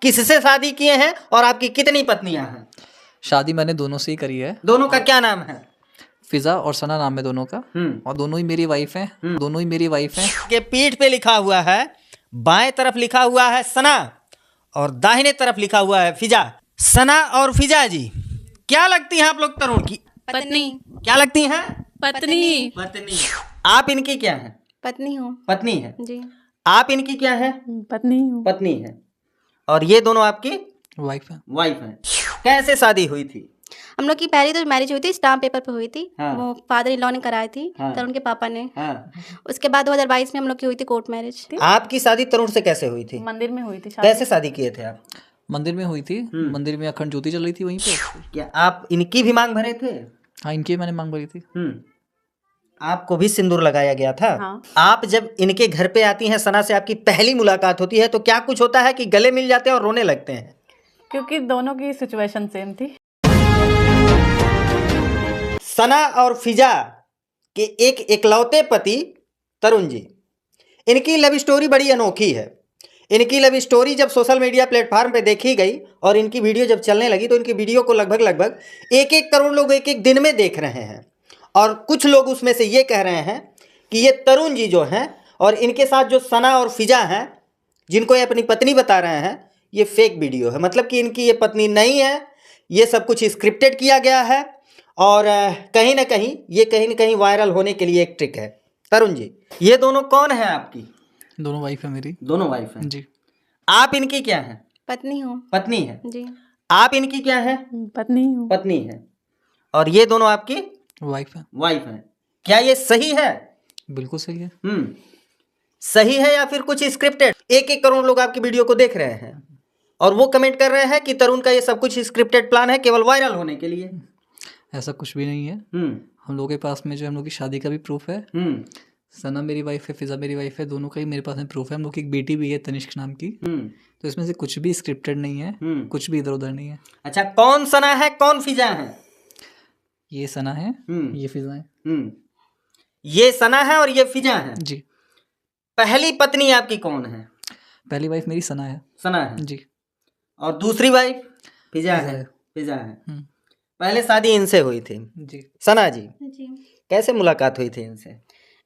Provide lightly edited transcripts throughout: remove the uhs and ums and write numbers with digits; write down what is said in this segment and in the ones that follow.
किससे शादी किए हैं और आपकी कितनी पत्नियां हैं? शादी मैंने दोनों से ही करी है। दोनों का क्या नाम है? फिजा और सना नाम है दोनों का, और दोनों ही मेरी वाइफ हैं। दोनों ही मेरी वाइफ हैं। के पीठ पे लिखा हुआ है, बाएं तरफ लिखा हुआ है सना और दाहिने तरफ लिखा हुआ है फिजा। सना और फिजा जी क्या लगती हैं आप लोग तरुण की? पत्नी। क्या लगती हैं? पत्नी। पत्नी। आप इनकी क्या है? पत्नी हूँ पत्नी है जी। आप इनकी क्या है? पत्नी हूँ। पत्नी है। और ये दोनों आपकी वाइफ है। वाइफ है। कैसे शादी हुई थी? हम लोग की पहली तो मैरिज हुई थी, स्टाम्प पेपर पे हुई थी। हाँ। वो फादर इन लॉ ने कराई थी, हाँ। तरुण के पापा ने। हाँ। उसके बाद 2022 में हम लोग की हुई थी कोर्ट मैरिज। आपकी शादी तरुण से कैसे हुई थी? मंदिर में हुई थी शादी। कैसे शादी किए थे आप? मंदिर में हुई थी। मंदिर में अखंड ज्योति चल रही थी वहीं पे। क्या आप इनकी भी मांग भरे थे? हाँ, इनकी मैंने मांग भरी थी। आपको भी सिंदूर लगाया गया था? हाँ। आप जब इनके घर पे आती हैं, सना से आपकी पहली मुलाकात होती है, तो क्या कुछ होता है कि गले मिल जाते हैं और रोने लगते हैं? क्योंकि दोनों की सिचुएशन सेम थी। सना और फिजा के एक इकलौते पति तरुण जी, इनकी लव स्टोरी बड़ी अनोखी है। इनकी लव स्टोरी जब सोशल मीडिया प्लेटफॉर्म पे देखी गई और इनकी वीडियो जब चलने लगी तो इनकी वीडियो को लगभग 1-1 करोड़ लोग एक दिन में देख रहे हैं। और कुछ लोग उसमें से ये कह रहे हैं कि ये तरुण जी जो हैं और इनके साथ जो सना और फिजा हैं, जिनको ये अपनी पत्नी बता रहे हैं, ये फेक वीडियो है। मतलब कि इनकी ये पत्नी नहीं है, ये सब कुछ स्क्रिप्टेड किया गया है और कहीं ना कहीं वायरल होने के लिए एक ट्रिक है। तरुण जी, ये दोनों कौन है आपकी? दोनों वाइफ है मेरी। दोनों वाइफ हैं जी। आप इनकी क्या है? पत्नी हूँ। पत्नी है जी। आप इनकी क्या है? पत्नी हूँ। पत्नी है। और ये दोनों आपकी वाइफ है। वाइफ है। क्या ये सही है? बिल्कुल सही है। सही है या फिर कुछ स्क्रिप्टेड? 1-1 करोड़ लोग आपकी वीडियो को देख रहे हैं और वो कमेंट कर रहे हैं कि तरुण का ये सब कुछ स्क्रिप्टेड प्लान है केवल वायरल होने के लिए। ऐसा कुछ भी नहीं है। हम लोगों के पास में जो है हम लोग की शादी का भी प्रूफ है। सना मेरी वाइफ है, फिजा मेरी वाइफ है, दोनों का ही मेरे पास में प्रूफ है। हम लोग की एक बेटी भी है तनिष्क नाम की। तो इसमें से कुछ भी स्क्रिप्टेड नहीं है, कुछ भी इधर उधर नहीं है। अच्छा, कौन सना है कौन फिजा है? ये सना है, ये फिजा है। ये सना है और ये फिजा है जी। पहली पत्नी आपकी कौन है? पहली वाइफ मेरी सना है। सना है जी। और दूसरी वाइफ फिजा है। फिजा है। पहले शादी इनसे हुई थी। जी। सना जी, जी। कैसे मुलाकात हुई थी इनसे?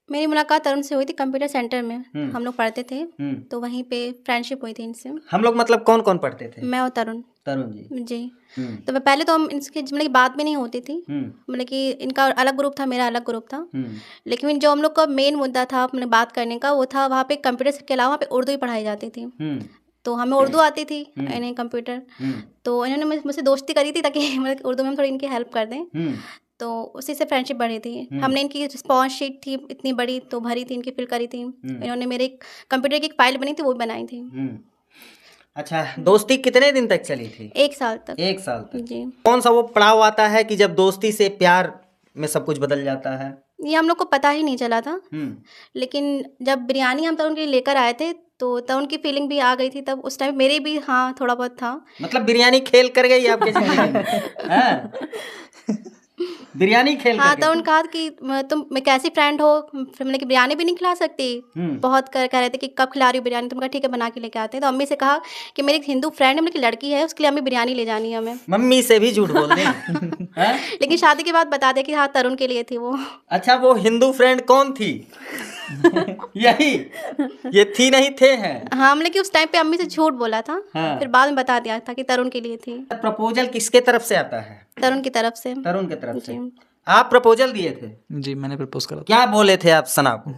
मेरी मुलाकात तरुण से हुई थी कंप्यूटर सेंटर में। हम लोग पढ़ते थे तो वहीं पे फ्रेंडशिप हुई थी इनसे। हम लोग मतलब कौन कौन पढ़ते थे? मैं और तरुण। तरुण जी। जी। तो मैं पहले तो हम इनके मतलब की बात भी नहीं होती थी। मतलब कि इनका अलग ग्रुप था, मेरा अलग ग्रुप था। लेकिन जो हम लोग का मेन मुद्दा था अपने बात करने का, वो था वहाँ पे कंप्यूटर के अलावा वहाँ पे उर्दू ही पढ़ाई जाती थी। तो हमें उर्दू आती थी, इन्हें कंप्यूटर। तो इन्होंने मुझसे दोस्ती करी थी ताकि मतलब उर्दू में हम थोड़ी इनकी हेल्प कर दें। तो उसी से फ्रेंडशिप बढ़ी थी। हमने इनकी रिस्पॉन्स शीट थी इतनी बड़ी तो भरी थी, इनकी फिल करी थी। इन्होंने मेरे कंप्यूटर की एक फाइल बनी थी वो भी बनाई थी। अच्छा, दोस्ती कितने दिन तक चली थी? 1 साल तक। 1 साल तक। जी। कौन सा वो पड़ाव आता है कि जब दोस्ती से प्यार में सब कुछ बदल जाता है? ये हम लोग को पता ही नहीं चला था। लेकिन जब बिरयानी हम तरुण के लिए लेकर आए थे तो तरुण की फीलिंग भी आ गई थी। तब उस टाइम मेरे भी हाँ थोड़ा बहुत था। मतलब बिरयानी खेल कर गई आपके जिंदगी में? हाँ? बिरयानी खेल हाँ, कर तो उन्होंने कहा कि तुम मैं कैसी फ्रेंड हो, फिर मैंने कि बिरयानी भी नहीं खिला सकती। बहुत कह रहे थे कि कब खिला रही हो बिरयानी। तुम कहा ठीक है बना के लेके आते हैं। तो अम्मी से कहा कि मेरी एक हिंदू फ्रेंड है, मेरी लड़की है, उसके लिए अम्मी बिरयानी ले जानी है हमें। मम्मी से भी झूठ बोल दें। लेकिन शादी के बाद बता दिया कि हाँ तरुण के लिए थी वो। अच्छा, वो हिंदू फ्रेंड कौन थी? यही ये थी नहीं थे हैं? हाँ, मतलब कि उस टाइम पे अम्मी से झूठ बोला था। हाँ। फिर बाद में बता दिया था कि तरुण के लिए थी। प्रपोजल किसके तरफ से आता है? तरुण की तरफ से। तरुण की तरफ से। जी। आप प्रपोजल दिए थे? जी, मैंने प्रपोज करा था। क्या बोले थे आप सना को?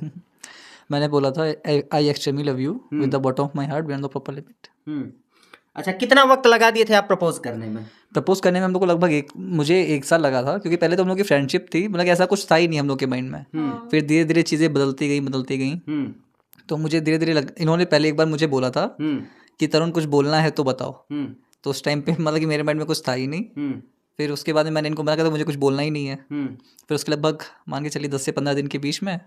मैंने बोला था आई extremely love you with the bottom of my heart beyond the proper limit. अच्छा, कितना वक्त लगा दिए थे आप प्रपोज करने में? प्रपोज करने में हम लोग को लगभग मुझे 1 साल लगा था, क्योंकि पहले तो हम लोग की फ्रेंडशिप थी, मतलब ऐसा कुछ था ही नहीं हम लोग के माइंड में। फिर धीरे धीरे चीज़ें बदलती गई। तो मुझे धीरे धीरे इन्होंने पहले एक बार मुझे बोला था कि तरुण कुछ बोलना है तो बताओ। तो उस टाइम पे मतलब कि मेरे माइंड में कुछ था ही नहीं। फिर उसके बाद में मैंने इनको मना करा, मुझे कुछ बोलना ही नहीं है। फिर उसके लगभग मान के चलिए 10 से 15 दिन के बीच में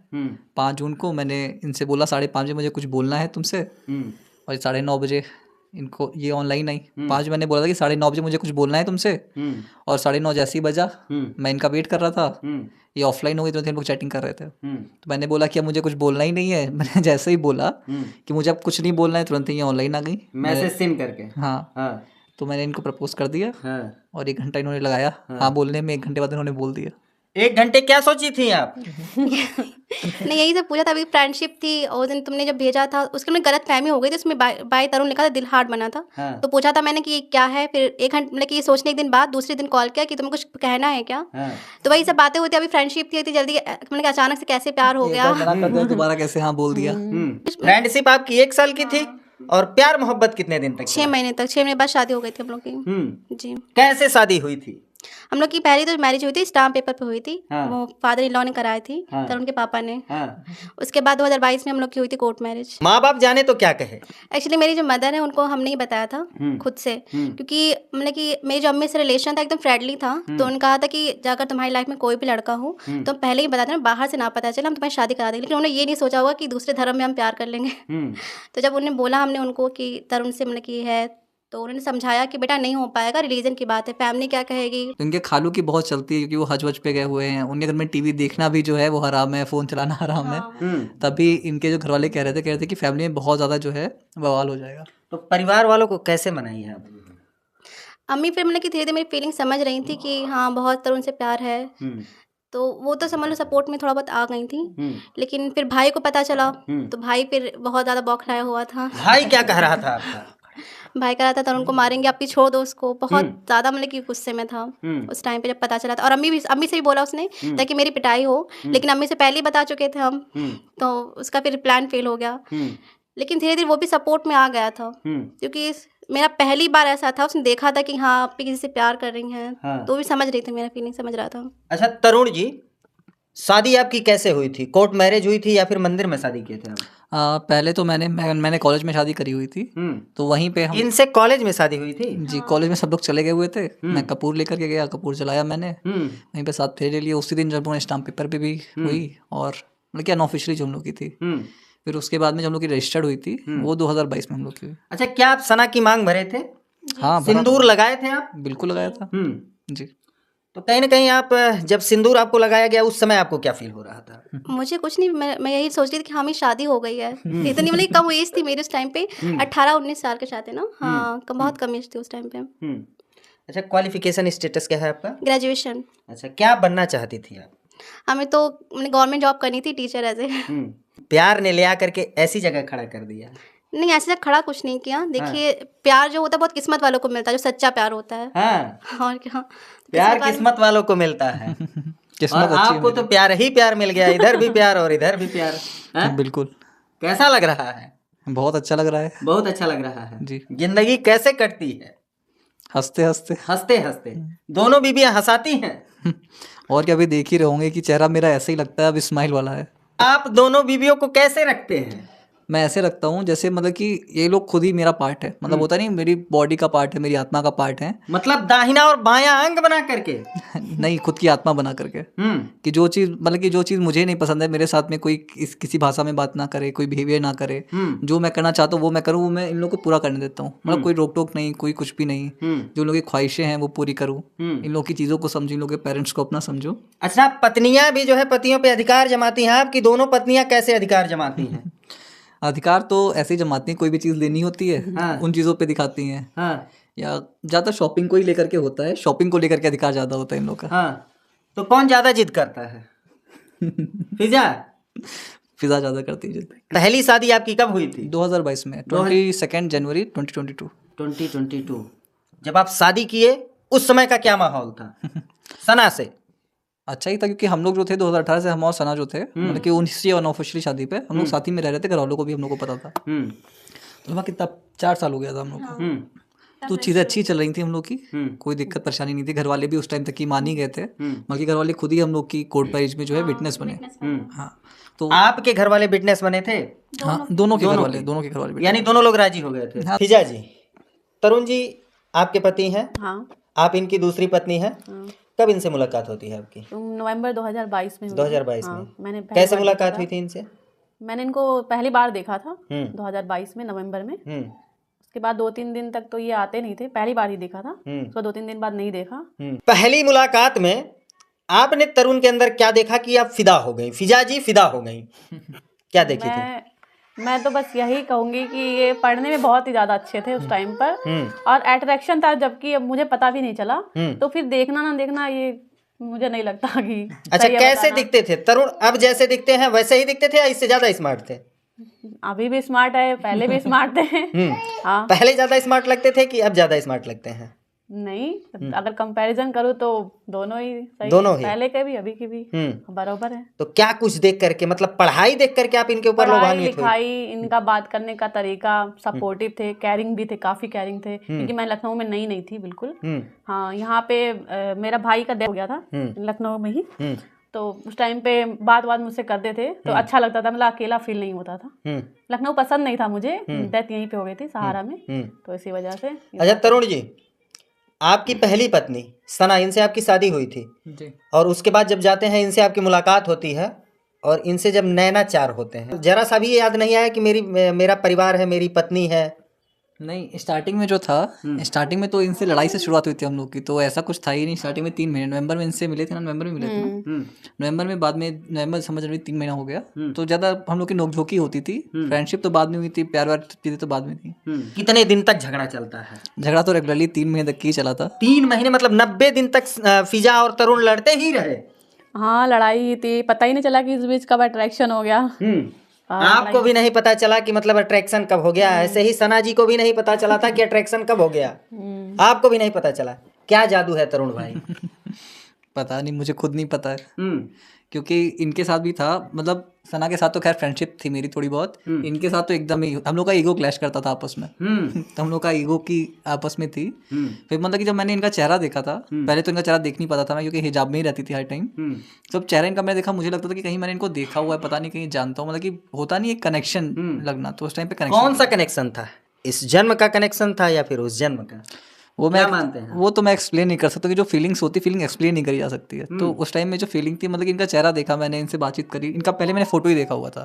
5 जून को मैंने इनसे बोला 5:30 बजे मुझे कुछ बोलना है तुमसे। और 9:30 बजे इनको ये ऑनलाइन आई 5 मैंने बोला था कि 9:30 बजे मुझे कुछ बोलना है तुमसे, और 9:30 जैसे ही बजा मैं इनका वेट कर रहा था, ये ऑफलाइन हो गई, तो हम लोग चैटिंग कर रहे थे। तो मैंने बोला कि अब मुझे कुछ बोलना ही नहीं है। मैंने जैसे ही बोला कि मुझे अब कुछ नहीं बोलना है, तुरंत ही ये ऑनलाइन आ गई मैसेज सेंड करके। हाँ। तो मैंने इनको प्रपोज कर दिया और 1 घंटा इन्होंने लगाया हाँ बोलने में, 1 घंटे बाद इन्होंने बोल दिया। 1 घंटे क्या सोची थी आप? नहीं, यही सब पूछा था। अभी फ्रेंडशिप थी और दिन तुमने जब भेजा था उसके में गलत फहमी हो गई थी, उसमें बाय तरुण लिखा था, दिल हार्ट बना था। तो पूछा था मैंने कि ये क्या है, फिर 1 घंटे मतलब कि ये सोचने 1 दिन बाद दूसरे दिन कॉल किया कि तुम्हें कुछ कहना है क्या। तो वही सब बातें होती, अभी फ्रेंडशिप थी, जल्दी मतलब कि अचानक से कैसे प्यार हो गया। दोबारा कैसे हाँ बोल दिया। फ्रेंडशिप आपकी 1 साल की थी और प्यार मोहब्बत कितने दिन तक? 6 महीने तक। 6 महीने बाद शादी हो गई थी हम लोग की। जी। कैसे शादी हुई थी? हम लोग की पहली तो मैरिज हुई थी स्टाम्प पेपर पे हुई थी। वो फादर इन लॉ ने कराई थी, तरुण के पापा ने। उसके बाद 2022 में हम लोग की हुई थी कोर्ट मैरिज। माँ बाप जाने तो क्या कहे? एक्चुअली मेरी जो मदर है उनको हमने ही बताया था खुद से, क्योंकि मतलब कि मेरी जो अम्मी से रिलेशन था एकदम फ्रेंडली था। तो उन्होंने कहा था कि अगर तुम्हारी लाइफ में कोई भी लड़का हो तो हम पहले ही बता देना, बाहर से ना पता चले, हम तुम्हारी शादी करा देंगे। लेकिन उन्होंने ये नहीं सोचा होगा कि दूसरे धर्म में हम प्यार कर लेंगे। तो जब उन्होंने बोला हमने उनको कि तरुण से मतलब कि है, तो उन्होंने समझाया कि बेटा नहीं हो पाएगा, रिलीजन की बात है, फैमिली क्या कहेगी। तो इनके खालू की बहुत चलती है क्योंकि वो हज वज पे गए हुए हैं, उनके घर में टीवी देखना भी जो है वो हराम है, फ़ोन चलाना हराम है। तभी इनके जो घर वाले कह रहे थे कि फैमिली में बहुत ज़्यादा जो है बवाल हो जाएगा। तो परिवार वालों को कैसे मनाई है आप? अम्मी फिर मतलब कि धीरे धीरे मेरी फीलिंग समझ रही थी कि हाँ बहुत तरुण से प्यार है, तो वो तो समझ लो सपोर्ट में थोड़ा बहुत आ गई थी। लेकिन फिर भाई को पता चला तो भाई फिर बहुत ज़्यादा बौखलाया हुआ था। भाई क्या कह रहा था आपका? भाई कह रहा था तरुण को मारेंगे, आप भी छोड़ दो उसको। बहुत ज़्यादा मतलब कि गुस्से में था उस टाइम पे जब पता चला था। और अम्मी से भी बोला उसने ताकि मेरी पिटाई हो, लेकिन अम्मी से पहले ही बता चुके थे हम, तो उसका फिर प्लान फेल हो गया। लेकिन धीरे धीरे वो भी सपोर्ट में आ गया था, क्योंकि मेरा पहली बार ऐसा था, उसने देखा था कि हाँ आप भी किसी से प्यार कर रही हैं, तो भी समझ रही थी, मेरा फीलिंग समझ रहा था। अच्छा तरुण जी, शादी आपकी कैसे हुई थी? कोर्ट मैरिज हुई थी या फिर मंदिर में शादी किए थे आप? पहले तो मैंने कॉलेज में शादी करी हुई थी, तो वहीं पे हम इनसे कॉलेज में शादी हुई थी? जी, कॉलेज में सब लोग चले गए हुए थे, मैं कपूर लेकर के गया, कपूर चलाया मैंने, वहीं पे साथ फेरे लिए। उसी दिन जब उन्होंने स्टाम्प पेपर पे भी हुई, और मतलब क्या अनऑफिशियली जो हम लोग की थी। फिर उसके बाद में जब हम लोग की रजिस्टर्ड हुई थी वो 2022 में हम लोग की हुई। अच्छा, क्या आप सना की मांग भरे थे? हाँ, सिंदूर लगाए थे आप? बिल्कुल लगाया था जी। तो कहीं ना कहीं आप जब सिंदूर आपको लगाया गया उस समय आपको क्या फील हो रहा था? मुझे कुछ नहीं, मैं यही सोच रही थी कि हाँ मेरी शादी हो गई है। इतनी मतलब कम एज थी मेरी उस टाइम पे, 18-19 साल के साथ है ना। हाँ, बहुत कम एज थी उस टाइम पे। अच्छा, क्वालिफिकेशन स्टेटस क्या है आपका? ग्रेजुएशन। अच्छा, क्या बनना चाहती थी आप? हमें तो गवर्नमेंट जॉब करनी थी, टीचर एज ए। प्यार ने ले आकर के ऐसी जगह खड़ा कर दिया? नहीं, ऐसे खड़ा कुछ नहीं किया। देखिए प्यार जो होता है बहुत किस्मत वालों को मिलता है, जो सच्चा प्यार होता है। हाँ, और क्या, प्यार किस्मत वालों को मिलता है। किस्मत और अच्छी आपको तो प्यार ही प्यार मिल गया, इधर भी प्यार और इधर भी प्यार। हाँ? बिल्कुल। कैसा लग रहा है? बहुत अच्छा लग रहा है। बहुत अच्छा लग रहा है जी। जिंदगी कैसे कटती है? हंसते हंसते। हंसते हंसते। दोनों बीबियां हंसाती हैं। और क्या, अभी देख ही रहे होंगे कि चेहरा मेरा ऐसे ही लगता है, अब स्माइल वाला है। आप दोनों बीबियों को कैसे रखते हैं? मैं ऐसे रखता हूँ जैसे मतलब कि ये लोग खुद ही मेरा पार्ट है, मतलब होता नहीं, मेरी बॉडी का पार्ट है, मेरी आत्मा का पार्ट है। मतलब दाहिना और बायां अंग बना करके? नहीं, खुद की आत्मा बना करके। कि जो चीज़ मतलब कि जो चीज़ मुझे नहीं पसंद है, मेरे साथ में कोई किसी भाषा में बात ना करे, कोई बिहेवियर ना करे, जो मैं करना चाहता हूँ वो मैं करूँ, वो मैं इन लोगों को पूरा करने देता हूँ। मतलब कोई रोक टोक नहीं, कोई कुछ भी नहीं। जो लोगों की ख्वाहिशें हैं वो पूरी करूँ, इन लोगों की चीज़ों को समझूँ, इन लोगों के पेरेंट्स को अपना समझूँ। अच्छा, पत्नियां भी जो है पतियों पे अधिकार जमाती हैं, आपकी दोनों पत्नियां कैसे अधिकार जमाती हैं? अधिकार तो ऐसे ही जमाती हैं, कोई भी चीज़ लेनी होती है उन चीज़ों पे दिखाती हैं। या ज़्यादा शॉपिंग को ही लेकर के होता है, शॉपिंग को लेकर के अधिकार ज़्यादा होता है इन लोग का। तो कौन ज़्यादा जिद करता है? फिजा? फिजा ज़्यादा करती है जिद। पहली शादी आपकी कब हुई थी? 2022 में, 22 जनवरी 2022। 2022। जब आप शादी किए उस समय का क्या माहौल था सना से? अच्छा ही था, क्योंकि हम लोग जो थे 2018 से, हम और सना जो थे मतलब कि उनकी अनऑफिशियली शादी पे हम लोग साथ ही में रह रहे थे, घर वालों को भी हम लोग को पता था। तो वहाँ कितना 4 साल हो गया था हम लोग को। तो चीज़ें अच्छी चल रही थी हम लोग की, कोई दिक्कत परेशानी नहीं थी। घर वाले भी उस टाइम तक की मान ही गए थे, बल्कि घर वाले खुद ही हम लोग की कोर्ट मैरिज में जो है विटनेस बने। हाँ, तो आपके घर वाले विटनेस बने थे? हाँ, दोनों के घर वाले, यानी दोनों लोग राजी हो गए थे। फिजा जी, तरुण जी आपके पति हैं, आप इनकी दूसरी पत्नी हैं। कब इनसे मुलाकात होती है आपकी? नवंबर 2022 में। 2022 में। मैंने कैसे मुलाकात हुई थी इनसे? मैंने इनको पहली बार देखा था 2022 में नवंबर में। उसके बाद 2-3 दिन तक तो ये आते नहीं थे, पहली बार ही देखा था, उसको 2-3 दिन बाद नहीं देखा। पहली मुलाकात में आपने तरुण के अंदर क्या देखा कि आप फिदा हो गई, फिजा जी फिदा हो गई? क्या देखी थी? मैं तो बस यही कहूंगी कि ये पढ़ने में बहुत ही ज्यादा अच्छे थे उस टाइम पर, और अट्रैक्शन था, जबकि अब मुझे पता भी नहीं चला। तो फिर देखना ना देखना ये मुझे नहीं लगता कि अच्छा, कैसे दिखते थे तरुण? अब जैसे दिखते हैं वैसे ही दिखते थे या इससे ज्यादा स्मार्ट थे? अभी भी स्मार्ट है, पहले भी स्मार्ट थे। हाँ, पहले ज्यादा स्मार्ट लगते थे कि अब ज्यादा स्मार्ट लगते हैं? नहीं, अगर कंपैरिजन करूँ तो दोनों ही सही, दोनों ही? पहले के भी अभी के भी बराबर है। तो क्या कुछ देख करके, मतलब पढ़ाई देख करके आप इनके ऊपर पढ़ाई लोभान्वित हुए? लिखाई, इनका बात करने का तरीका, सपोर्टिव थे, केयरिंग भी थे, काफी केयरिंग थे, क्योंकि मैं लखनऊ में नई नहीं थी बिल्कुल। हाँ, यहाँ पे मेरा भाई का डेथ हो गया था लखनऊ में ही, तो उस टाइम पे बात मुझसे करते थे तो अच्छा लगता था, मतलब अकेला फील नहीं होता था। लखनऊ पसंद नहीं था मुझे, डेथ यहीं पे हो गई थी सहारा में, तो इसी वजह से। अच्छा तरुण जी, आपकी पहली पत्नी सना, इनसे आपकी शादी हुई थी जी। और उसके बाद जब जाते हैं इनसे आपकी मुलाकात होती है और इनसे जब नैनाचार होते हैं, जरा सा भी ये याद नहीं आया कि मेरा परिवार है, मेरी पत्नी है? नहीं, स्टार्टिंग में जो था, स्टार्टिंग में तो इनसे लड़ाई से शुरुआत हुई थी हम लोग की, तो ऐसा कुछ था ही नहीं। स्टार्टिंग में 3 महीने, नवंबर में इनसे मिले थे ना, नवंबर में मिले थे ना, नवंबर में, बाद में नवंबर समझ रही 3 महीना हो गया, तो ज़्यादा हम लोग की नोकझोंकी होती थी। फ्रेंडशिप तो बाद में हुई थी, प्यार व्यार चीज़ें तो बाद में थी। कितने दिन तक झगड़ा चलता है? झगड़ा तो रेगुलरली 3 महीने तक ही चला था। 3 महीने, मतलब 90 दिन तक फिजा और तरुण लड़ते ही रहे? हाँ, लड़ाई थी, पता ही नहीं चला कि इस बीच कब अट्रैक्शन हो गया। आपको भी नहीं पता चला कि मतलब अट्रैक्शन कब हो गया? ऐसे ही सना जी को भी नहीं पता चला था कि अट्रैक्शन कब हो गया, आपको भी नहीं पता चला। क्या जादू है तरुण भाई? पता नहीं, मुझे खुद नहीं पता है, क्योंकि इनके साथ भी था, मतलब सना के साथ तो खैर फ्रेंडशिप थी मेरी थोड़ी बहुत, इनके साथ तो एकदम ही हम लोग का ईगो क्लैश करता था आपस में। तो हम लोग का ईगो की आपस में थी। फिर मतलब कि जब मैंने इनका चेहरा देखा था, पहले तो इनका चेहरा देख नहीं पाता था मैं, क्योंकि हिजाब में ही रहती थी हर टाइम। जब चेहरा इनका मैंने देखा, मुझे लगता था कि कहीं मैंने इनको देखा हुआ है, पता नहीं कहीं जानता हूँ, मतलब कि होता नहीं एक कनेक्शन लगना, तो उस टाइम पे कनेक्शन। कौन सा कनेक्शन था? इस जन्म का कनेक्शन था या फिर उस जन्म का? वो मैं मानते हैं? वो तो मैं एक्सप्लेन नहीं कर सकता, कि जो फीलिंग्स होती, फीलिंग एक्सप्लेन नहीं करी जा सकती है। तो उस टाइम में जो फीलिंग थी, मतलब कि इनका चेहरा देखा मैंने, इनसे बातचीत करी, इनका पहले मैंने फोटो ही देखा हुआ था,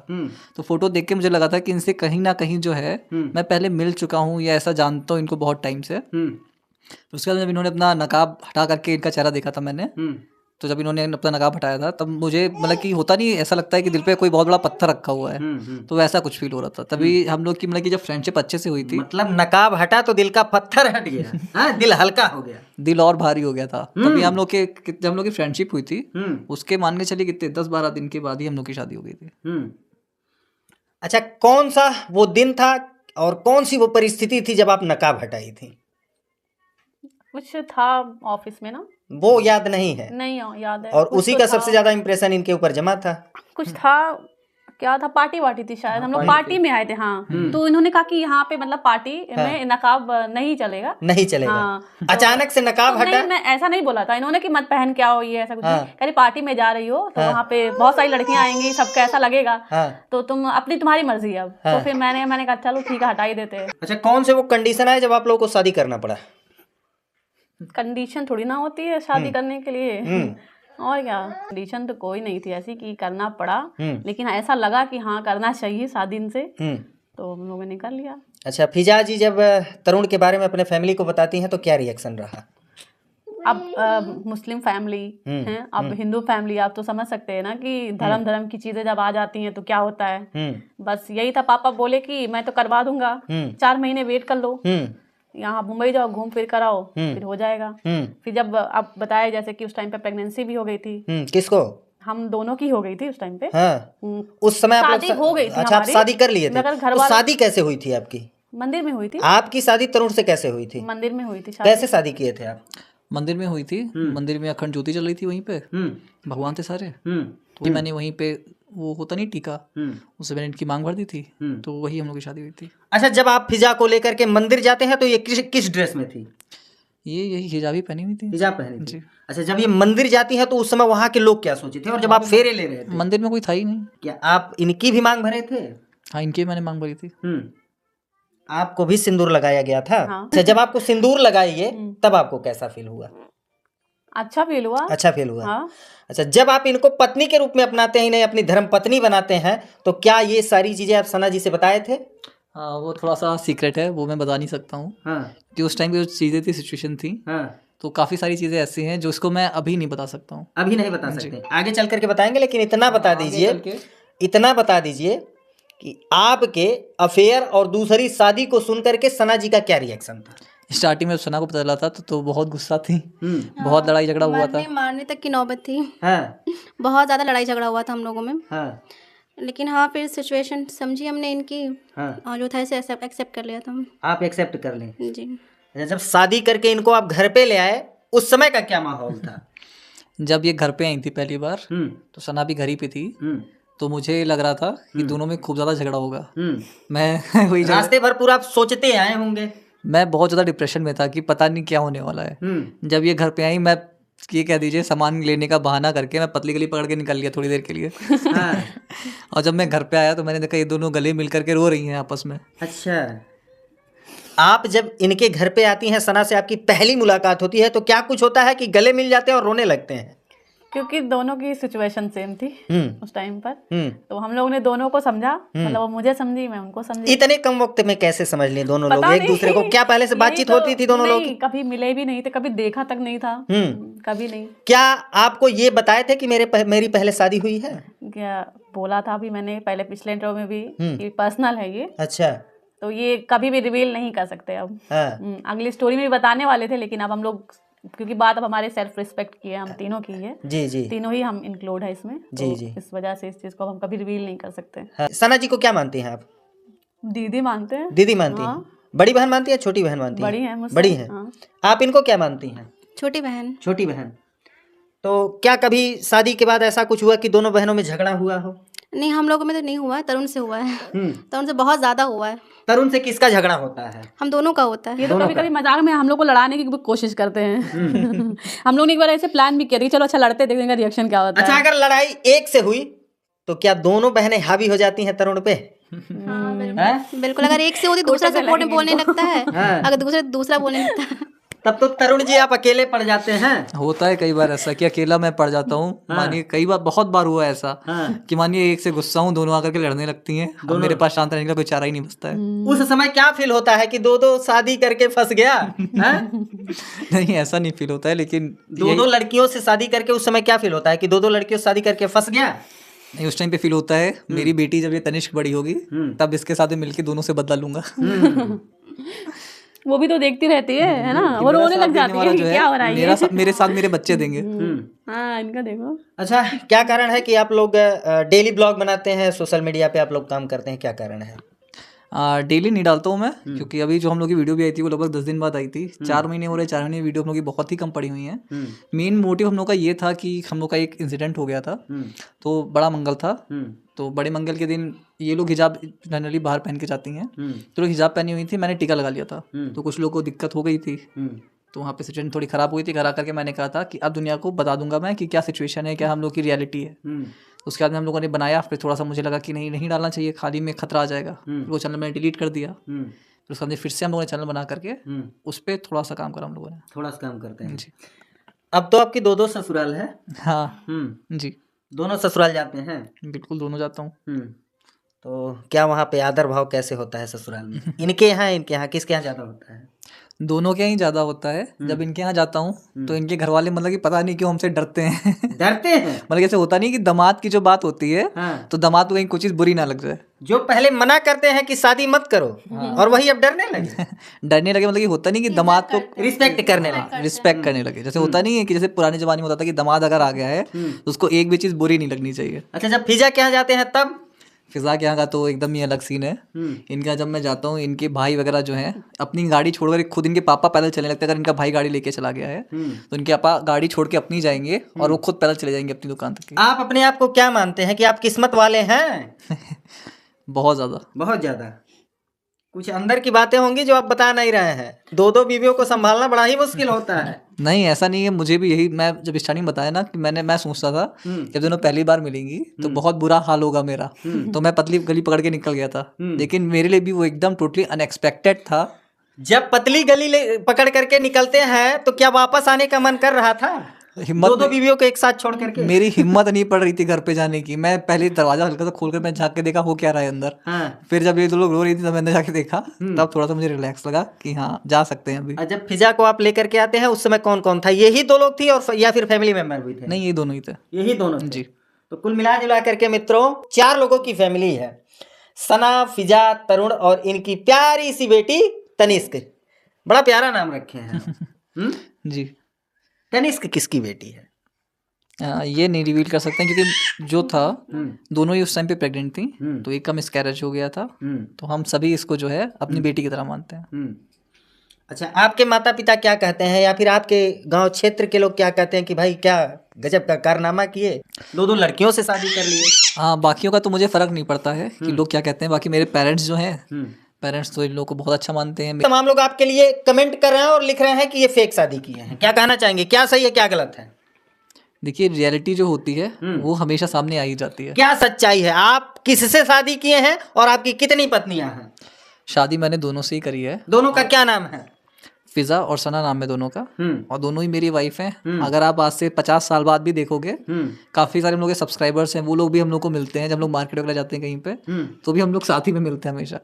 तो फोटो देख के मुझे लगा था कि इनसे कहीं ना कहीं जो है मैं पहले मिल चुका हूँ या ऐसा जानता हूँ इनको बहुत टाइम से। उसके बाद जब इन्होंने अपना नकाब हटा करके इनका चेहरा देखा था मैंने, तो जब इन्होंने अपना नकाब हटाया था, तब मुझे मतलब कि होता नहीं, ऐसा लगता है कि दिल पे कोई बहुत बड़ा पत्थर रखा हुआ है, तो वैसा कुछ फील हो रहा था। तभी हम लोग की मतलब कि जब फ्रेंडशिप अच्छे से हुई थी, मतलब नकाब हटा तो दिल का पत्थर हट गया, हाँ, दिल हल्का हो गया, दिल और भारी हो गया था। तभी हम लोग के जब हम लोग की फ्रेंडशिप हुई थी, उसके मान के चलिए कितने 10-12 दिन के बाद ही हम लोग की शादी हो गई थी। अच्छा, कौन सा वो दिन था और कौन सी वो परिस्थिति थी जब आप नकाब हटाई थी? कुछ था ऑफिस में ना, वो याद नहीं है? नहीं याद है। और उसी का सबसे ज्यादा इंप्रेशन इनके ऊपर जमा था? कुछ था, क्या था, पार्टी वार्टी थी शायद, हम लोग पार्टी में आए थे। हाँ, तो इन्होंने कहा कि यहाँ पे मतलब पार्टी में नकाब नहीं चलेगा, नहीं चलेगा। हाँ, अचानक से नकाब हटा? नहीं, मैं ऐसा नहीं बोला था इन्होंने कि मत पहन के आओ, ये ऐसा कुछ नहीं, कह रही पार्टी में जा रही हो तो वहाँ पे बहुत सारी लड़कियां आएंगी, सबका ऐसा लगेगा, तो तुम्हारी मर्जी है अब। तो फिर मैंने कहा चलो ठीक है, हटा ही देते हैं। अच्छा, कौन से वो कंडीशन आए जब आप लोगों को शादी करना पड़ा? कंडीशन थोड़ी ना होती है शादी करने के लिए, और क्या, कंडीशन तो कोई नहीं थी ऐसी कि करना पड़ा, लेकिन ऐसा लगा कि हाँ करना चाहिए शादी इनसे, तो हम लोगों ने कर लिया। अच्छा, फिजा जी जब तरुण के बारे में अपने फैमिली को बताती हैं तो क्या रिएक्शन रहा? अब मुस्लिम फैमिली है, अब हिंदू फैमिली, आप तो समझ सकते हैं ना कि धर्म की चीजें जब आ जाती हैं तो क्या होता है। बस यही था, पापा बोले कि मैं तो करवा दूंगा, 4 महीने वेट कर लो, यहाँ मुंबई जाओ, घूम फिर कर आओ, फिर हो जाएगा। फिर जब आप बताए जैसे कि उस टाइम पे प्रेगनेंसी भी हो गई थी। किसको? हम दोनों की हो गई थी उस टाइम पे। हाँ। उस समय आप शादी हो गई थी। अच्छा, आप शादी कर लिए थे? तो शादी कैसे हुई थी आपकी? मंदिर में हुई थी। आपकी शादी तरुण से कैसे हुई थी? मंदिर में हुई थी शादी। कैसे शादी किए थे आप? मंदिर में हुई थी, मंदिर में अखंड ज्योति चल रही थी, वहीं पे भगवान थे सारे, तो मैंने वहीं पे वो होता नहीं टीका, उससे मैंने इनकी मांग भर दी थी, तो वही हम लोग की शादी हुई थी। अच्छा, जब आप फिजा को लेकर के मंदिर जाते हैं तो ये किस ड्रेस में थी? ये यही हिजाब ही पहनी हुई थी। हिजाब पहनी थी। अच्छा, जब ये मंदिर जाती है तो उस समय वहाँ के लोग क्या सोचे थे? और जब आप फेरे ले रहे थे, मंदिर में कोई था ही नहीं। क्या आप इनकी भी मांग भरे थे? हाँ, इनकी मैंने मांग भरी थी। आपको भी सिंदूर लगाया गया था? हाँ। अच्छा, जब आपको सिंदूर लगाइए तब आपको कैसा फील हुआ? अच्छा फील हुआ। अच्छा फील हुआ। हाँ। अच्छा, जब आप इनको पत्नी के रूप में अपनाते हैं, इन्हें अपनी धर्म पत्नी बनाते हैं, तो क्या ये सारी चीजें आप सना जी से बताए थे? हाँ, वो थोड़ा सा सीक्रेट है, वो मैं बता नहीं सकता हूँ हाँ कि उस टाइम की जो चीज़ें थी, सिचुएशन थी, हाँ तो काफ़ी सारी चीज़ें ऐसी हैं जो इसको मैं अभी नहीं बता सकता हूँ। अभी नहीं बता सकते, आगे चल करके बताएंगे, लेकिन इतना बता आगे दीजिए, चल के इतना बता दीजिए कि आपके अफेयर और दूसरी शादी को सुन करके सना जी का क्या रिएक्शन था? स्टार्टिंग में सना को पता चला था तो बहुत गुस्सा थी, बहुत लड़ाई झगड़ा हुआ था। मारने तक की नौबत थी। हाँ बहुत ज़्यादा लड़ाई झगड़ा हुआ था हम लोगों में। हाँ लेकिन हाँ, फिर सिचुएशन समझी हमने इनकी, हाँ और जो था इसे एक्सेप्ट कर लिया था हम। आप एक्सेप्ट कर लें। जी। अच्छा, जब शादी करके इनको आप घर पे ले आए, उस समय का क्या माहौल था? जब ये घर पे आई थी पहली बार, तो सना भी घर ही पे थी, तो मुझे लग रहा था कि दोनों में खूब ज़्यादा झगड़ा होगा। मैं वही रास्ते भर पूरा आप सोचते आए होंगे। मैं बहुत ज़्यादा डिप्रेशन में था कि पता नहीं क्या होने वाला है। जब ये घर पे आई, मैं ये कह दीजिए सामान लेने का बहाना करके मैं पतली गली पकड़ के निकल लिया थोड़ी देर के लिए। हाँ। और जब मैं घर पे आया तो मैंने देखा ये दोनों गले मिल करके रो रही हैं आपस में। अच्छा, आप जब इनके घर पे आती हैं, सना से आपकी पहली मुलाकात होती है, तो क्या कुछ होता है कि गले मिल जाते हैं और रोने लगते हैं? क्योंकि दोनों की सिचुएशन सेम थी उस टाइम पर, हम्म। तो हम लोगों ने दोनों को समझा, मतलब वो मुझे समझी, मैं उनको समझी। इतने कम वक्त में कैसे समझ लिए दोनों लोग पता एक दूसरे को? नहीं। क्या पहले से यही बातचीत तो, होती थी दोनों लोग की? नहीं, कभी मिले भी नहीं थे, कभी देखा तक नहीं था, कभी नहीं। क्या आपको ये बताए थे कि मेरी पहले शादी हुई है? क्या बोला था भी मैंने पहले पिछले इंटरव्यू में भी कि पर्सनल है ये, अच्छा। तो ये कभी भी रिवील नहीं कर सकते अब। हाँ। अगली स्टोरी में भी बताने वाले थे, लेकिन अब हम लोग, क्योंकि बात अब हमारे सेल्फ रिस्पेक्ट की है, हम तीनों की है, जी जी तीनों ही हम इंक्लूड है इसमें, जी तो जी। इस वजह से इस चीज को हम कभी रिवील नहीं कर सकते। हाँ। सना जी को क्या मानती हैं आप? दीदी मानते हैं। दीदी मानती हैं? हाँ। बड़ी बहन मानती है, छोटी बहन मानती है? बड़ी है मुझसे। बड़ी है। हाँ। आप इनको क्या मानती हैं? छोटी बहन। छोटी बहन। तो क्या कभी शादी के बाद ऐसा कुछ हुआ कि दोनों बहनों में झगड़ा हुआ हो? नहीं, हम लोगों में तो नहीं हुआ है, तरुण से हुआ है। तरुण से बहुत ज़्यादा हुआ है। तरुण से किसका झगड़ा होता है? हम दोनों का होता है। ये तो कभी कभी मजाक में हम लोग को लड़ाने की कोशिश करते हैं। हम लोग ने एक बार ऐसे प्लान भी किया कि चलो अच्छा लड़ते, देखने का रिएक्शन क्या होता है। अच्छा, अगर लड़ाई एक से हुई तो क्या दोनों बहनें हावी हो जाती हैं तरुण पे? हैं? बिल्कुल, अगर एक से होती दूसरा सपोर्ट में बोलने लगता है, अगर दूसरा बोलने लगता है। तब तो तरुण जी आप अकेले पड़ जाते हैं। होता है कई बार ऐसा कि अकेला मैं पड़ जाता हूँ। मानिए कई बार, बहुत बार हुआ ऐसा कि मानिए एक से गुस्सा हूँ, दोनों आकर के लड़ने लगती हैं, अब मेरे पास शांत रहने का कोई चारा ही नहीं बचता है। उस समय क्या फील होता है कि दो शादी करके फंस गया? नहीं, ऐसा नहीं फील होता है, लेकिन दो लड़कियों से शादी करके उस समय क्या फील होता है कि दो लड़कियों से शादी करके फंस गया? नहीं, उस टाइम पे फील होता है मेरी बेटी जब ये तनिष्क बड़ी होगी तब इसके साथ मिलके दोनों से बदला लूंगा। वो भी तो देखती रहती है ना, वो रोने लग जाती है कि क्या हो रहा है। मेरे साथ मेरे बच्चे देंगे। हाँ, इनका देखो। अच्छा, क्या कारण है कि आप लोग डेली ब्लॉग बनाते हैं, सोशल मीडिया पे आप लोग काम करते हैं, क्या कारण है? डेली नहीं डालता हूँ मैं, क्योंकि अभी जो हम लोग की वीडियो भी आई थी वो लगभग 10 दिन बाद आई थी। 4 महीने हो रहे, 4 महीने वीडियो हम लोग की बहुत ही कम पड़ी हुई हैं। मेन मोटिव हम लोग का ये था कि हम लोग का एक इंसिडेंट हो गया था, तो बड़ा मंगल था, तो बड़े मंगल के दिन ये लोग हिजाब जनरली बाहर पहन के जाती हैं, तो लोग हिजाब पहनी हुई थी, मैंने टीका लगा लिया था, तो कुछ लोगों को दिक्कत हो गई थी, तो वहाँ पे सिचुएशन थोड़ी ख़राब हुई थी। घर आकर के मैंने कहा था कि अब दुनिया को बता दूंगा मैं कि क्या सिचुएशन है, क्या हम लोग की रियलिटी है। उसके बाद में हम लोगों ने बनाया, फिर थोड़ा सा मुझे लगा कि नहीं डालना चाहिए, खाली में खतरा आ जाएगा, वो चैनल मैंने डिलीट कर दिया। फिर उसके बाद फिर से हम लोगों ने चैनल बना करके उस पर थोड़ा सा काम करा हम लोगों ने। थोड़ा सा काम करते हैं जी। अब तो आपकी दो ससुराल है? हाँ जी, दोनों ससुराल जाते हैं? बिल्कुल, दोनों जाता हूँ। तो क्या वहाँ पे आदर भाव कैसे होता है ससुराल में? इनके यहाँ किसके यहाँ ज़्यादा होता है? दोनों के ही ज़्यादा होता है। जब इनके यहाँ जाता हूँ तो इनके घर वाले मतलब कि पता नहीं क्यों हमसे डरते हैं। डरते हैं? मतलब ऐसे होता नहीं कि दामाद की जो बात होती है तो दामाद को कहीं कुछ चीज़ बुरी ना लग जाए। जो पहले मना करते हैं कि शादी मत करो, और वही अब डरने लगे। डरने लगे, मतलब कि होता नहीं कि दामाद को रिस्पेक्ट करने लगे। रिस्पेक्ट करने लगे। जैसे होता नहीं है कि जैसे पुराने जमाने में होता था कि दामाद अगर आ गया है तो उसको एक भी चीज़ बुरी नहीं लगनी चाहिए। अच्छा, जब फिजा के यहाँ जाते हैं तब? फिजा के यहाँ का तो एकदम ही अलग सीन है। इनके यहाँ जब मैं जाता हूँ, इनके भाई वगैरह जो हैं अपनी गाड़ी छोड़कर, खुद इनके पापा पैदल चलने लगते हैं। अगर इनका भाई गाड़ी लेके चला गया है तो इनके पापा गाड़ी छोड़ के अपनी जाएंगे और वो खुद पैदल चले जाएंगे अपनी दुकान तक। आप अपने आप को क्या मानते हैं कि आप किस्मत वाले हैं? बहुत ज़्यादा। बहुत ज़्यादा। कुछ अंदर की बातें होंगी जो आप बता नहीं रहे हैं। दो बीवियों को संभालना बड़ा ही मुश्किल होता है। नहीं, ऐसा नहीं है, मुझे भी यही, मैं जब स्टार्टिंग बताया ना कि मैं सोचता था जब दोनों पहली बार मिलेंगी तो बहुत बुरा हाल होगा मेरा, तो मैं पतली गली पकड़ के निकल गया था। लेकिन मेरे लिए भी वो एकदम टोटली अनएक्सपेक्टेड था। जब पतली गली पकड़ करके निकलते हैं तो क्या वापस आने का मन कर रहा था? दो दो बीवियों को एक साथ छोड़ करके? मेरी हिम्मत नहीं पड़ रही थी घर पे जाने की। मैं पहले दरवाजा हल्का सा खोल कर मैं झाँक के देखा हो क्या रहा है अंदर। हाँ। फिर जब ये दो लोग रो रही थी तब मैंने जाके देखा, तब थोड़ा सा मुझे रिलैक्स लगा कि हाँ जा सकते हैं अभी। और जब फिजा को आप लेकर के आते हैं उस समय कौन कौन था? यही दो लोग थी और या फिर फैमिली मेंबर भी थे? नहीं, ये दोनों ही थे। यही दोनों थे। जी। तो कुल मिला जुला करके मित्रों 4 लोगों की फैमिली है, सना, फिजा, तरुण और इनकी प्यारी सी बेटी तनिष्क। बड़ा प्यारा नाम रखे हैं। जी। तनिष्क किसकी बेटी है? ये नहीं रिवील कर सकते हैं क्योंकि जो था दोनों ही उस टाइम पे प्रेग्नेंट थी, तो एक का मिसकैरेज हो गया था, तो हम सभी इसको जो है अपनी बेटी की तरह मानते हैं। अच्छा, आपके माता पिता क्या कहते हैं या फिर आपके गांव क्षेत्र के लोग क्या कहते हैं कि भाई क्या गजब का कारनामा किए, 2 लड़कियों से शादी कर लिए? हाँ, बाकियों का तो मुझे फर्क नहीं पड़ता है कि लोग क्या कहते हैं। बाकी मेरे पेरेंट्स जो हैं, पेरेंट्स तो इन लोगों को बहुत अच्छा मानते हैं। तमाम लोग आपके लिए कमेंट कर रहे हैं और लिख रहे हैं कि ये फेक शादी किए हैं, क्या कहना चाहेंगे? क्या सही है क्या गलत है? देखिए, रियलिटी जो होती है वो हमेशा सामने आ ही जाती है। क्या सच्चाई है? आप किससे शादी किए हैं और आपकी कितनी पत्नियां हैं? शादी मैंने दोनों से ही करी है। दोनों का क्या नाम है? फिजा और सना नाम है दोनों का, और दोनों ही मेरी वाइफ हैं। अगर आप आज से 50 साल बाद भी देखोगे, काफी सारे हम लोग के सब्सक्राइबर्स हैं, वो लोग भी हम लोग को मिलते हैं जब लोग मार्केट वगैरह जाते हैं कहीं पे, तो भी हम लोग साथ ही में मिलते हैं हमेशा।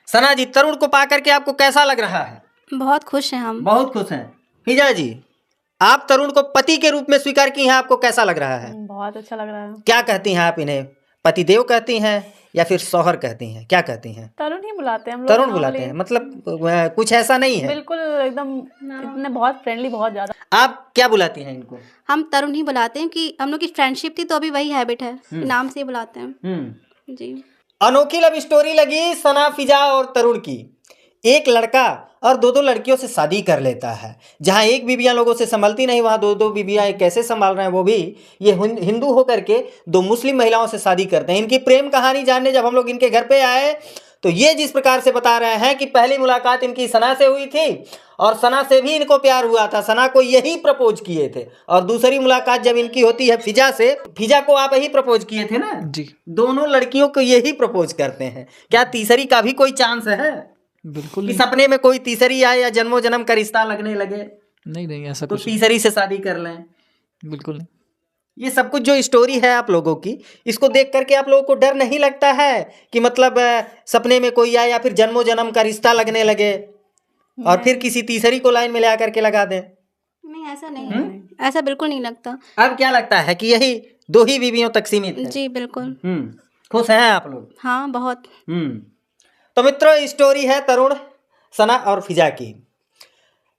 सना जी, तरुण को पा करके आपको कैसा लग रहा है? बहुत खुश हैं हम। बहुत खुश हैं। फिजा जी, आप तरुण को पति के रूप में स्वीकार की हैं, आपको कैसा लग रहा है? बहुत अच्छा लग रहा है। क्या कहती हैं आप इन्हें? पतिदेव कहती हैं या फिर शौहर कहती हैं, क्या कहती हैं? तरुण ही बुलाते हैं हम लोग। तरुण बुलाते हैं, मतलब कुछ ऐसा नहीं है? बिल्कुल एकदम इतने बहुत फ्रेंडली, बहुत ज्यादा। आप क्या बुलाती हैं इनको? हम तरुण ही बुलाते हैं कि हम लोग की फ्रेंडशिप थी तो अभी वही हैबिट है, नाम से ही बुलाते हैं। जी। अनोखी लव स्टोरी लगी सना, फिजा और तरुण की। एक लड़का और 2 लड़कियों से शादी कर लेता है। जहां एक बीबियां लोगों से संभलती नहीं, वहां 2 बीबियां कैसे संभाल रहे हैं, वो भी ये हिंदू होकर के 2 मुस्लिम महिलाओं से शादी करते हैं। इनकी प्रेम कहानी जानने जब हम लोग इनके घर पे आए तो ये जिस प्रकार से बता रहे हैं कि पहली मुलाकात इनकी सना से हुई थी और सना से भी इनको प्यार हुआ था, सना को यही प्रपोज किए थे, और दूसरी मुलाकात जब इनकी होती है फिजा से, फिजा को आप ही प्रपोज किए थे ना जी। दोनों लड़कियों को यही प्रपोज करते हैं। क्या तीसरी का भी कोई चांस है? बिल्कुल कि सपने में कोई तीसरी आए या जन्मों जन्म का रिश्ता लगने लगे नहीं, ऐसा तो कुछ तीसरी से शादी कर लें? बिल्कुल नहीं। ये सब कुछ जो स्टोरी है आप लोगों की, इसको देख करके आप लोगों को डर नहीं लगता है कि मतलब सपने में कोई आए या फिर जन्मों जन्म का रिश्ता लगने लगे और फिर किसी तीसरी को लाइन में ले आकर के लगा दें? नहीं, ऐसा नहीं है, ऐसा बिल्कुल नहीं लगता। अब क्या लगता है कि यही 2 ही बीवियों तक सीमित है? जी बिल्कुल। खुश हैं आप लोग? हाँ, बहुत। तो मित्रों, स्टोरी है तरुण, सना और फिजा की।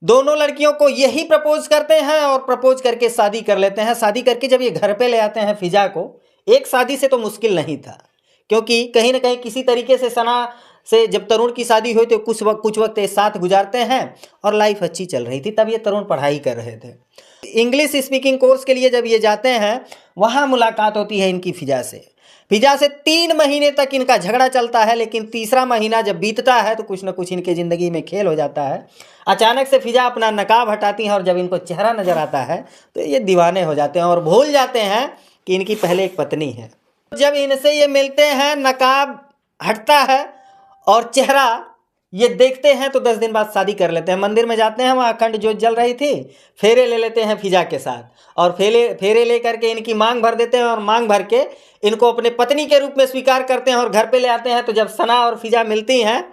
दोनों लड़कियों को यही प्रपोज करते हैं और प्रपोज करके शादी कर लेते हैं। शादी करके जब ये घर पे ले आते हैं फिजा को, एक शादी से तो मुश्किल नहीं था, क्योंकि कहीं ना कहीं किसी तरीके से सना से जब तरुण की शादी हुई तो कुछ वक्त एक साथ गुजारते हैं और लाइफ अच्छी चल रही थी। तब ये तरुण पढ़ाई कर रहे थे। इंग्लिश स्पीकिंग कोर्स के लिए जब ये जाते हैं, वहाँ मुलाकात होती है इनकी फिजा से। फिजा से 3 महीने तक इनका झगड़ा चलता है, लेकिन तीसरा महीना जब बीतता है तो कुछ न कुछ इनके ज़िंदगी में खेल हो जाता है। अचानक से फिजा अपना नकाब हटाती हैं और जब इनको चेहरा नज़र आता है तो ये दीवाने हो जाते हैं और भूल जाते हैं कि इनकी पहले एक पत्नी है। जब इनसे ये मिलते हैं, नकाब हटता है और चेहरा ये देखते हैं तो 10 दिन बाद शादी कर लेते हैं। मंदिर में जाते हैं, वहाँ अखंड ज्योत जल रही थी, फेरे ले लेते हैं फिजा के साथ और फेरे ले करके इनकी मांग भर देते हैं और मांग भर के इनको अपने पत्नी के रूप में स्वीकार करते हैं और घर पे ले आते हैं। तो जब सना और फिजा मिलती हैं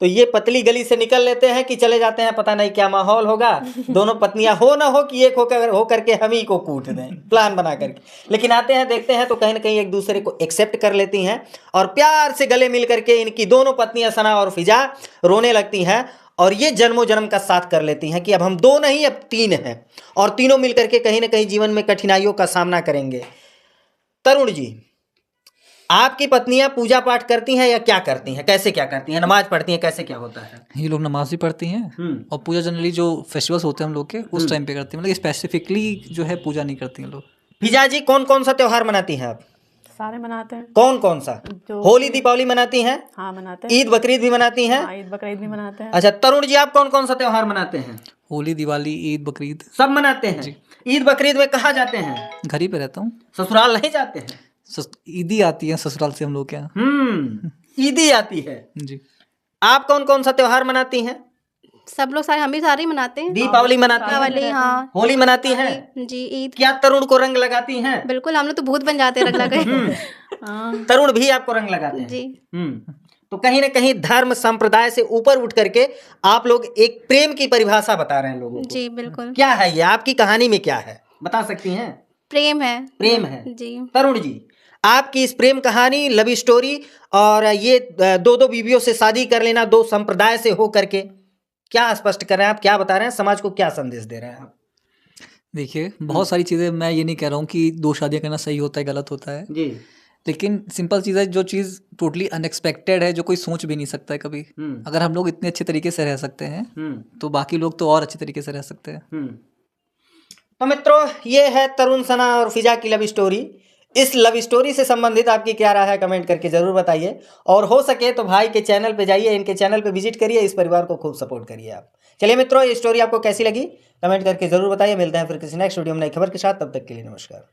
तो ये पतली गली से निकल लेते हैं कि चले जाते हैं, पता नहीं क्या माहौल होगा, दोनों पत्नियां हो ना हो कि एक हो करके हम ही को कूट दें, प्लान बना करके। लेकिन आते हैं, देखते हैं तो कहीं ना कहीं एक दूसरे को एक्सेप्ट कर लेती हैं और प्यार से गले मिल करके इनकी दोनों पत्नियां सना और फिजा रोने लगती हैं और ये जन्मों जन्म का साथ कर लेती हैं कि अब हम 2 नहीं, अब 3 हैं और तीनों मिल करके कहीं ना कहीं जीवन में कठिनाइयों का सामना करेंगे। तरुण जी, आपकी पत्नियां पूजा पाठ करती हैं या क्या करती हैं, कैसे क्या करती हैं, नमाज पढ़ती हैं, कैसे क्या होता है? ये लोग नमाज भी पढ़ती हैं और पूजा जनरली जो फेस्टिवल्स होते हैं हम लोग के उस टाइम पे करती हैं, मतलब स्पेसिफिकली जो है पूजा नहीं करती हैं लोग। फिजा जी, कौन कौन सा त्योहार मनाती हैं आप? सारे मनाते हैं। कौन कौन सा? होली दीपावली मनाती हैं? हाँ मनाते हैं। ईद बकरीद भी मनाती हैं? हाँ, ईद बकरीद भी मनाते हैं। अच्छा, तरुण जी, आप कौन कौन सा त्योहार मनाते हैं? होली, दिवाली, ईद, बकरीद सब मनाते हैं। ईद बकरीद में कहाँ जाते हैं? घर ही पे रहता हूँ। ससुराल नहीं जाते हैं? ईदी आती है ससुराल से हम लोग के यहाँ। ईदी आती है जी। आप कौन कौन सा त्योहार मनाती हैं? सब लोग सारे, हम भी सारे ही मनाते हैं। दीपावली मनाती हैं, दीपावली, हाँ होली मनाती हैं, जी, ईद। क्या तरुण को रंग लगाती हैं? बिल्कुल, हम लोग तो भूत बन जाते हैं रंग लगा हाँ। तरुण भी आपको रंग लगाते हैं। जी। तो कहीं ना कहीं धर्म संप्रदाय से ऊपर उठ करके आप लोग एक प्रेम की परिभाषा बता रहे हैं लोगों को। जी बिल्कुल, क्या है ये, आपकी कहानी में क्या है, बता सकती हैं? प्रेम है। प्रेम है। जी। तरुण जी, आपकी इस प्रेम कहानी, लव स्टोरी और ये दो दो बीवियों से शादी कर लेना, दो संप्रदाय से हो करके, क्या स्पष्ट कर रहे हैं आप, क्या बता रहे हैं, समाज को क्या संदेश दे रहे हैं आप? देखिए, बहुत सारी चीज़ें, मैं ये नहीं कह रहा हूँ कि 2 शादियाँ करना सही होता है, गलत होता है। जी। लेकिन सिंपल चीज़ है, जो चीज़ टोटली अनएक्सपेक्टेड है, जो कोई सोच भी नहीं सकता है कभी। अगर हम लोग इतने अच्छे तरीके से रह सकते हैं, तो बाकी लोग तो और अच्छे तरीके से रह सकते हैं। तो मित्रों, ये है तरुण सना और फिजा की लव स्टोरी। इस लव स्टोरी से संबंधित आपकी क्या राय है, कमेंट करके जरूर बताइए। और हो सके तो भाई के चैनल पे जाइए, इनके चैनल पे विजिट करिए, इस परिवार को खूब सपोर्ट करिए आप। चलिए मित्रों, ये स्टोरी आपको कैसी लगी, कमेंट करके जरूर बताइए। मिलते हैं फिर किसी नेक्स्ट वीडियो में नई खबर के साथ, तब तक के लिए नमस्कार।